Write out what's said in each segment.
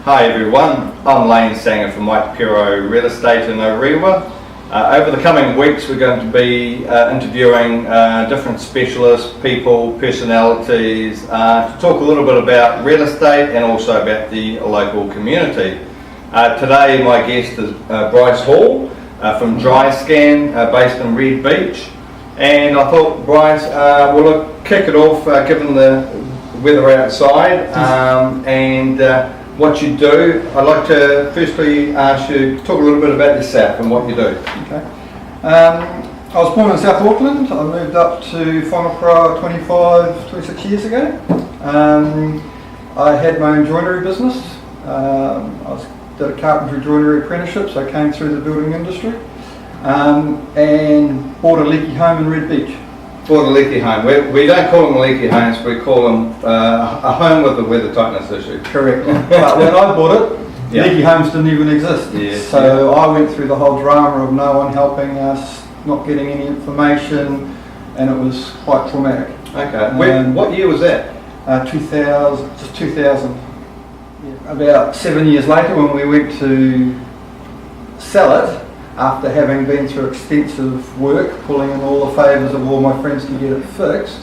Hi everyone, I'm Lane Sanger from Mike Pero Real Estate in Orewa. Over the coming weeks we're going to be interviewing different specialists, people, personalities to talk a little bit about real estate and also about the local community. Today my guest is Bryce Hall from DryScan based in Red Beach, and I thought Bryce, we'll kick it off given the weather outside and what you do. I'd like to firstly ask you to talk a little bit about yourself and what you do. Okay. I was born in South Auckland. I moved up to Whangaparā 26 years ago. I had my own joinery business. Did a carpentry joinery apprenticeship, so I came through the building industry and bought a leaky home in Red Beach. Bought a leaky home. We don't call them leaky homes, we call them a home with a weather tightness issue. Correct. But when I bought it, leaky homes didn't even exist. So I went through the whole drama of no one helping us, not getting any information, and it was quite traumatic. Okay. What year was that? 2000. About 7 years later, when we went to sell it, after having been through extensive work, pulling in all the favours of all my friends to get it fixed,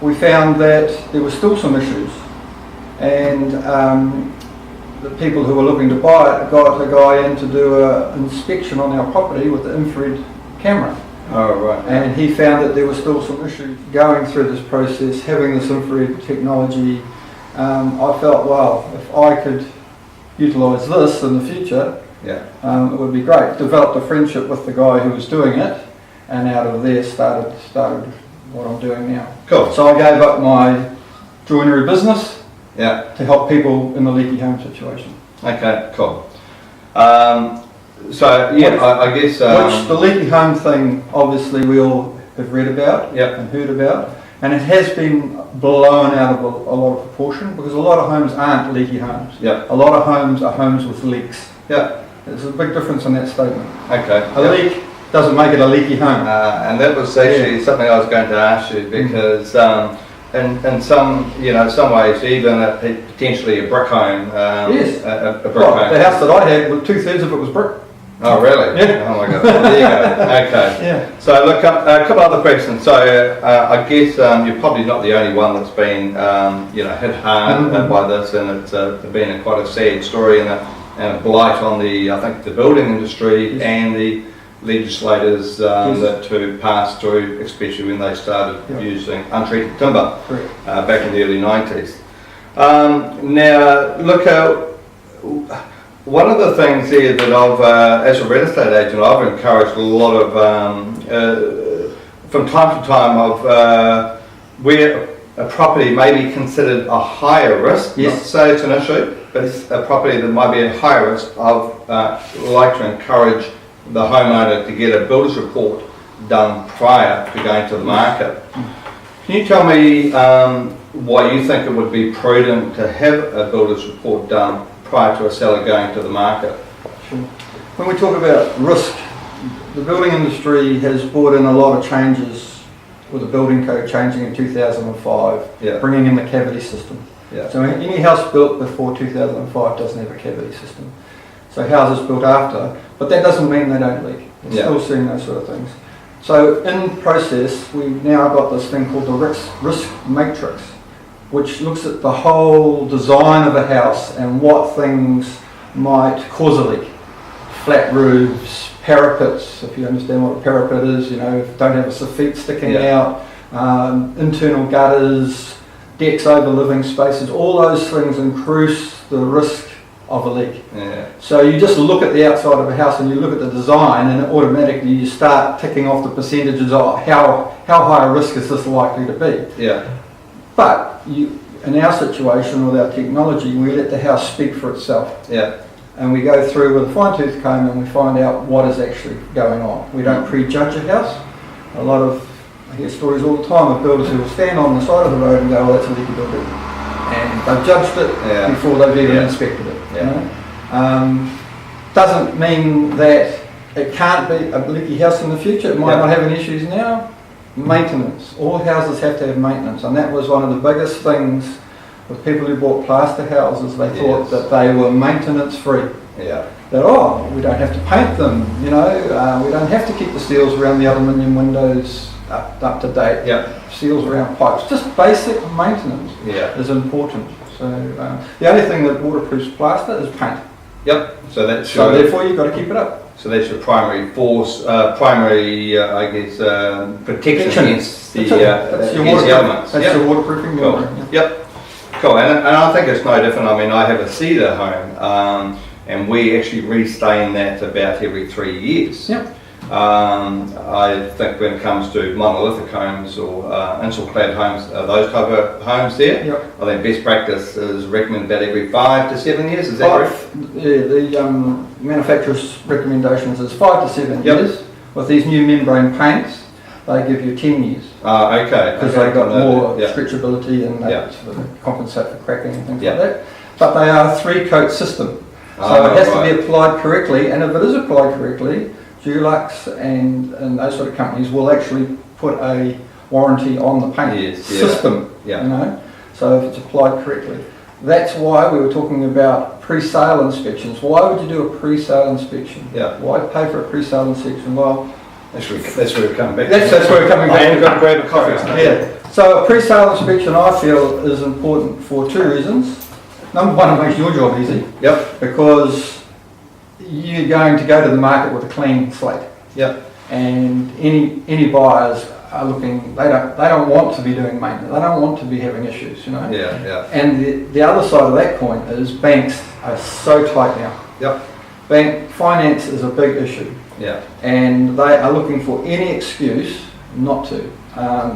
we found that there were still some issues, and the people who were looking to buy it got a guy in to do an inspection on our property with the infrared camera. Oh, right. And he found that there were still some issues. Going through this process, having this infrared technology, I felt, well, if I could utilise this in the future, it would be great. Developed a friendship with the guy who was doing it, and out of there started what I'm doing now. Cool. So I gave up my joinery business to help people in the leaky home situation. Okay, cool. I guess... which the leaky home thing, obviously we all have read about and heard about, and it has been blown out of a lot of proportion, because a lot of homes aren't leaky homes. A lot of homes are homes with leaks. There's a big difference in that statement. Okay. A leak doesn't make it a leaky home. And that was actually something I was going to ask you, because in some ways, even potentially a brick home. A brick home. The house that I had, 2/3 of it was brick. Oh really? Yeah. Oh my God. There you go. Okay. So look, a couple other questions. So I guess you're probably not the only one that's been hit hard by this, and it's been quite a sad story and a blight on the building industry and the legislators that to pass through, especially when they started using untreated timber back in the early 90s. Now look, one of the things here that I've, as a real estate agent, I've encouraged a lot of, from time to time, of where a property may be considered a higher risk, not to say it's an issue, but it's a property that might be a higher risk. I've like to encourage the homeowner to get a builder's report done prior to going to the market. Can you tell me why you think it would be prudent to have a builder's report done prior to a seller going to the market? Sure. When we talk about risk, the building industry has brought in a lot of changes with the building code changing in 2005, bringing in the cavity system. So any house built before 2005 doesn't have a cavity system. So houses built after, but that doesn't mean they don't leak. We're still seeing those sort of things. So in process, we've now got this thing called the risk matrix, which looks at the whole design of a house and what things might cause a leak. Flat roofs, parapets, if you understand what a parapet is, don't have a feet sticking out, internal gutters, decks over living spaces, all those things increase the risk of a leak. So you just look at the outside of a house and you look at the design, and automatically you start ticking off the percentages of how high a risk is this likely to be. But in our situation with our technology, we let the house speak for itself. And we go through with a fine-tooth comb and we find out what is actually going on. We don't prejudge a house. A lot of, I hear stories all the time of builders who will stand on the side of the road and go, well, that's a leaky building. And they've judged it before they've even inspected it. Doesn't mean that it can't be a leaky house in the future. It might not have any issues now. Maintenance. All houses have to have maintenance, and that was one of the biggest things with people who bought plaster houses. They thought Yes. that they were maintenance free. Yeah. That, oh, we don't have to paint them, you know, we don't have to keep the seals around the aluminium windows up to date. Yeah. Seals around pipes. Just basic maintenance Yeah. is important. So the only thing that waterproofs plaster is paint. Yep. So that's So your, therefore you've got to keep it up. so that's your primary force, I guess, protection against the That's your against the waterproof. elements. That's Yep. your waterproofing. Cool. membrane, Yep. Cool. And I think it's no different. I mean, I have a cedar home, and we actually restain that about every 3 years. Yep. I think when it comes to monolithic homes or insul clad homes, those type of homes there, Yep. I think best practice is recommended about every 5 to 7 years. Is that correct? Yeah, the manufacturer's recommendations is 5 to 7 Yep. years. With these new membrane paints, they give you 10 years. Okay. Because okay. they've got more Yeah. stretchability and they Yeah. sort of compensate for cracking and things Yeah. like that. But they are a 3-coat system. So Ah, it has right. to be applied correctly, and if it is applied correctly, Dulux and those sort of companies will actually put a warranty on the paint Yes, yeah. system, Yeah. you know, so if it's applied correctly. That's why we were talking about pre-sale inspections. Why would you do a pre-sale inspection? Yeah. Why pay for a pre-sale inspection? Well, That's where we're coming back. that's where we're coming back. I am going to grab a coffee. yeah. So a pre-sale inspection, I feel, is important for 2 reasons. Number one, it makes your job easy Yep. because you're going to go to the market with a clean slate, Yep. and any buyers are looking. They don't want to be doing maintenance. They don't want to be having issues, you know. Yeah. Yeah. And the other side of that coin is banks are so tight now. Yep. Bank finance is a big issue, Yeah. and they are looking for any excuse not to.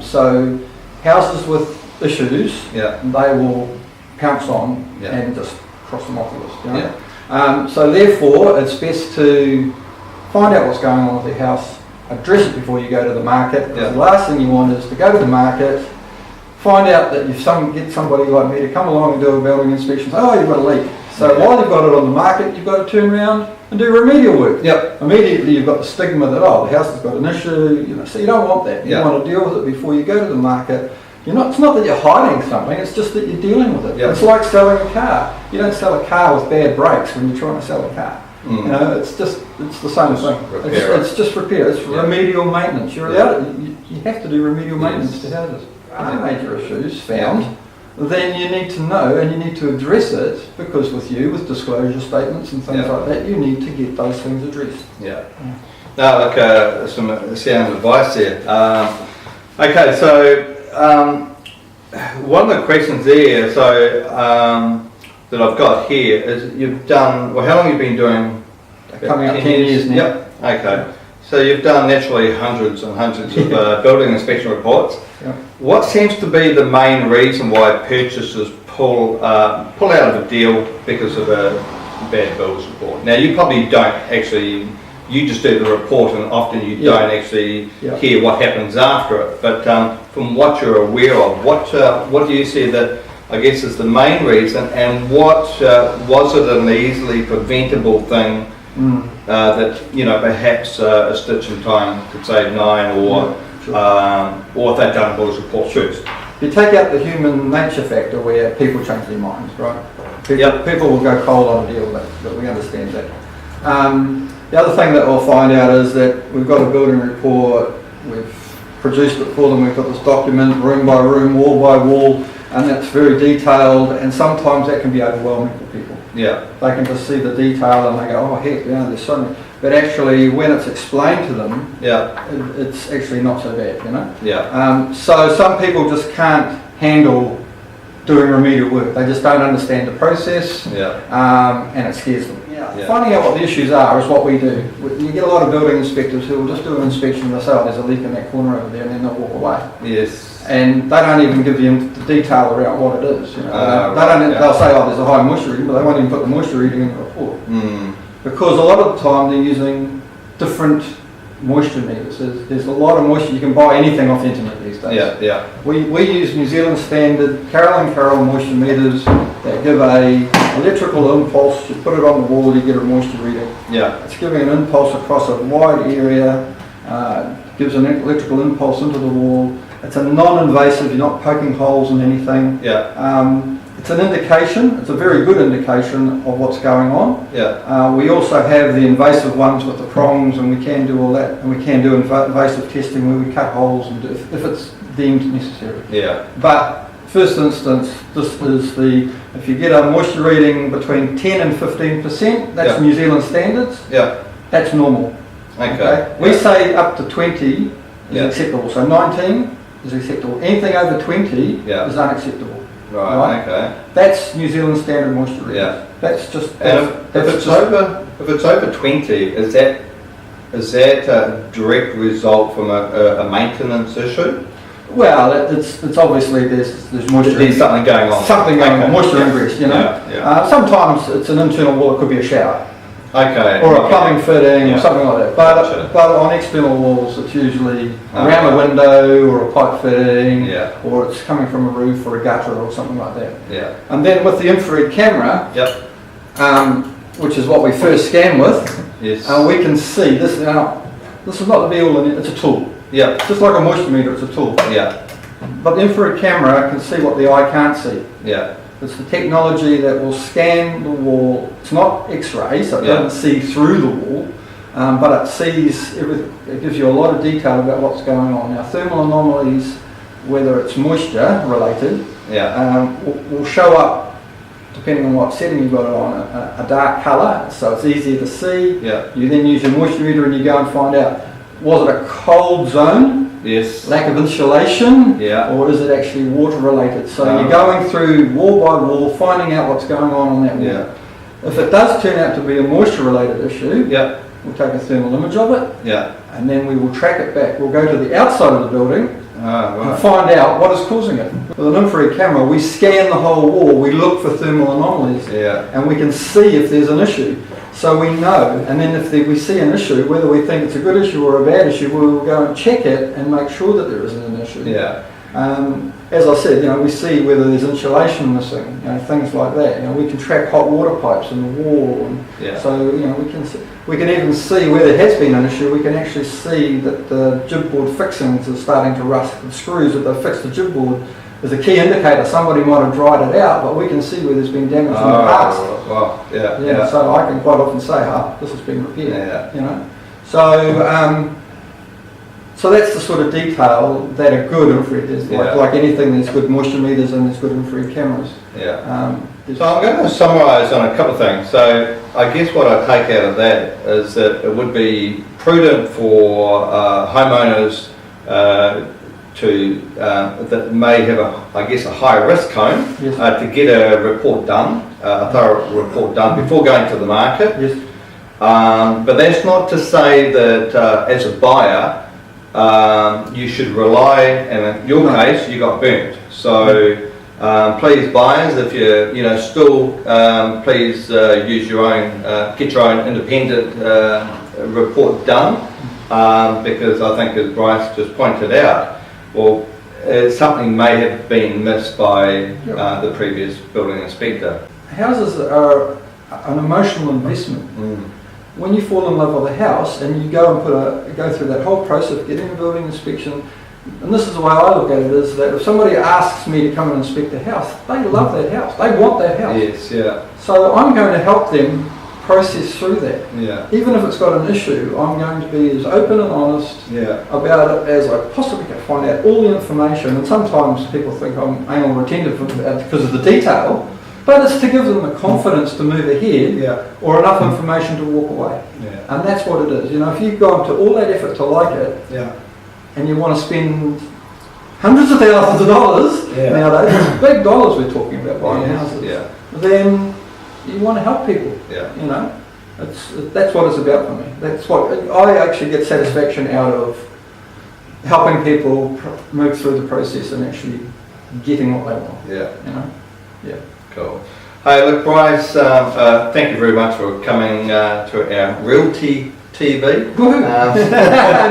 So houses with issues, Yeah. they will pounce on Yeah. and just cross them off the list. You know? Yeah. So therefore, it's best to find out what's going on with your house, address it before you go to the market. Yeah. The last thing you want is to go to the market, find out that get somebody like me to come along and do a building inspection. Say, oh, you've got a leak. So Yeah. while you've got it on the market, you've got to turn around and do remedial work. Yep. Immediately you've got the stigma that, oh, the house has got an issue, you know, so you don't want that. You Yeah. want to deal with it before you go to the market. It's not that you're hiding something, it's just that you're dealing with it. Yeah. It's like selling a car. You don't sell a car with bad brakes when you're trying to sell a car. Mm. You know, it's the same thing. repair it. It's just repair, it's Yeah. remedial maintenance. You're Yeah. allowed, you have to do remedial maintenance to houses. Are major issues found, then you need to know and you need to address it, because with disclosure statements and things Yeah. like that, you need to get those things addressed. Yeah. Now, look, some sound advice there. Okay, so one of the questions there, that I've got here is you've done. Well, how long have you been doing? Coming up 10 years now. Yep. Okay. So you've done naturally hundreds and hundreds of building inspection reports. Yep. What seems to be the main reason why purchasers pull out of a deal because of a bad builder's report? Now, you probably don't actually. You just do the report, and often you Yeah. don't actually Yeah. hear what happens after it. But from what you're aware of, what do you see that I guess is the main reason, and what was it an easily preventable thing that perhaps a stitch in time could save 9, or or if they'd done a builder's report first? You take out the human nature factor where people change their minds, right? Yep. People will go cold on a deal, but we understand that. The other thing that we'll find out is that we've got a building report, we've produced it for them, we've got this document room by room, wall by wall, and that's very detailed, and sometimes that can be overwhelming for people. Yeah. They can just see the detail and they go, oh heck, there's so many. But actually, when it's explained to them, Yeah. it's actually not so bad, Yeah. So some people just can't handle doing remedial work. They just don't understand the process, Yeah. and it scares them. Yeah. Finding out what the issues are is what we do. You get a lot of building inspectors who will just do an inspection and they'll say, oh, there's a leak in that corner over there, and then they'll walk away. Yes. And they don't even give you the detail around what it is. Right, They'll say, oh, there's a high moisture reading, but they won't even put the moisture reading in the report. Mm. Because a lot of the time they're using different moisture meters. There's a lot of moisture. You can buy anything off the internet these days. Yeah. Yeah. We use New Zealand standard Carroll & Carroll moisture meters that give a electrical impulse. You put it on the wall, you get a moisture reading. Yeah. It's giving an impulse across a wide area, gives an electrical impulse into the wall. It's a non-invasive, you're not poking holes in anything. Yeah. It It's an indication, it's a very good indication of what's going on. Yeah. We also have the invasive ones with the prongs, and we can do all that, and we can do invasive testing where we cut holes and do, if it's deemed necessary. Yeah. But first instance, this is if you get a moisture reading between 10 and 15%, that's Yeah. New Zealand standards, Yeah. that's normal. Okay. We say up to 20 is Yeah. acceptable, so 19 is acceptable. Anything over 20 Yeah. is unacceptable. Right. Okay. That's New Zealand standard moisture reading. Yeah. That's just. And that's if it's just- over 20, is that a direct result from a maintenance issue? Well, it's obviously there's moisture. There's something going on. Something going on, Okay. moisture ingress, you know. Yeah, yeah. Sometimes it's an internal wall, it could be a shower. Okay. Or a plumbing fitting, Yeah. or something like that. But Gotcha. but on external walls, it's usually Okay. around a window or a pipe fitting, Yeah. or it's coming from a roof or a gutter or something like that. Yeah. And then with the infrared camera, Yep. which is what we first scan with, Yes. we can see this. Now, this is not the be all and it's a tool. Yep. Just like a moisture meter, it's a tool. Yeah. But the infrared camera can see what the eye can't see. Yeah. It's the technology that will scan the wall. It's not X-ray, so it Yeah. doesn't see through the wall, but it sees everything. It gives you a lot of detail about what's going on. Now, thermal anomalies, whether it's moisture related, Yeah. will show up depending on what setting you've got it on. A dark colour, so it's easier to see. Yeah. You then use your moisture meter and you go and find out, was it a cold zone? Yes. Lack of insulation, Yeah. or is it actually water related? So Oh. you're going through wall by wall, finding out what's going on that wall. Yeah. If it does turn out to be a moisture related issue, Yeah. we'll take a thermal image of it, Yeah. and then we will track it back. We'll go to the outside of the building Oh, and right. find out what is causing it. With an infrared camera, we scan the whole wall, we look for thermal anomalies, Yeah. and we can see if there's an issue. So we know, and then if we see an issue, whether we think it's a good issue or a bad issue, we will go and check it and make sure that there isn't an issue. Yeah. As I said, we see whether there's insulation missing, things like that. We can track hot water pipes in the wall, and Yeah. so we can even see where there has been an issue. We can actually see that the jib board fixings are starting to rust. The screws that they've fixed the jib board is a key indicator. Somebody might have dried it out, but we can see where there's been damage in the past. Oh, wow. Yeah. Yeah, Yeah. so I can quite often say, this has been repaired. Yeah. So that's the sort of detail that a good infrared is. Yeah. Like anything, there's good moisture meters and there's good infrared cameras. Yeah. There's- So I'm going to summarise on a couple of things. So I guess what I take out of that is that it would be prudent for homeowners that may have a high risk home Yes. to get a report done, a thorough report done before going to the market. Yes. But that's not to say that as a buyer you should rely, and in your case you got burnt. So please buyers, if you're still please use your own, get your own independent report done, because I think as Bryce just pointed out, something may have been missed by the previous building inspector. Houses are an emotional investment. When you fall in love with a house and you go and go through that whole process of getting a building inspection, and this is the way I look at it, is that if somebody asks me to come and inspect a house, they love that house, they want that house. Yes, yeah, So I'm going to help them process through that. yeah, Even if it's got an issue, I'm going to be as open and honest yeah, about it as I possibly can, find out all the information. And sometimes people think I'm anal retentive because of the detail, but it's to give them the confidence to move ahead, yeah, or enough information to walk away. yeah, And that's what it is. If you've gone to all that effort to like it, yeah, and you want to spend hundreds of thousands of dollars, Yeah. nowadays, it's big dollars we're talking about buying Yes, houses, yeah, then you want to help people. yeah, That's what it's about for me. That's what I actually get satisfaction out of, helping people move through the process and actually getting what they want. yeah. Cool. Hey, look, Bryce, thank you very much for coming to our Realty TV.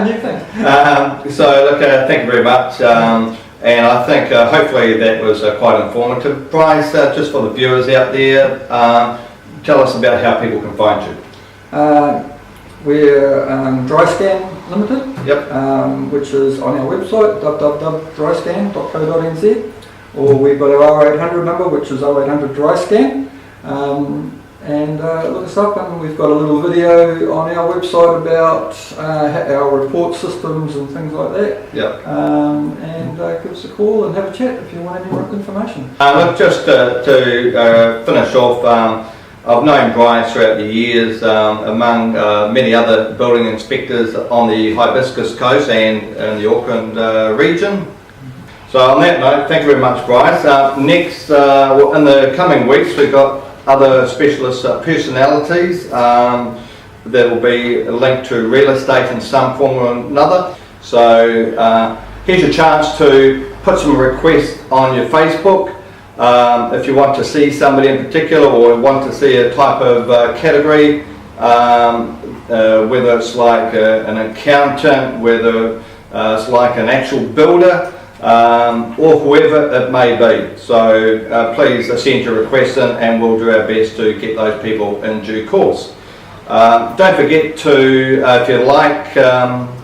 New thing. So, look, thank you very much. And I think hopefully that was quite informative. Bryce, just for the viewers out there, tell us about how people can find you. We're Dry Scan Limited, Yep. which is on our website, www.dryscan.co.nz. or we've got our 0800 number, which is 0800 dry scan. And look us up, and we've got a little video on our website about our report systems and things like that. Yep. And give us a call and have a chat if you want any more information. Look, just to finish off, I've known Brian throughout the years among many other building inspectors on the Hibiscus coast and in the Auckland region. So on that note, thank you very much, Bryce. Next, in the coming weeks, we've got other specialist personalities that will be linked to real estate in some form or another. So here's your chance to put some requests on your Facebook if you want to see somebody in particular or want to see a type of category, whether it's like an accountant, whether it's like an actual builder, or whoever it may be. So please send your requests in and we'll do our best to get those people in due course. Don't forget to, if you like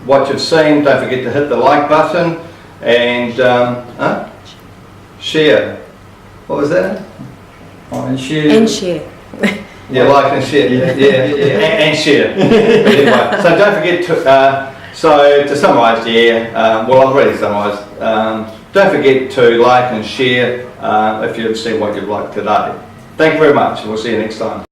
what you've seen, don't forget to hit the like button and share. What was that? Oh, and share. And share. Yeah, like and share. Yeah, and share. Anyway, so don't forget to. So to summarise, well, I've already summarised. Don't forget to like and share if you've seen what you've liked today. Thank you very much, and we'll see you next time.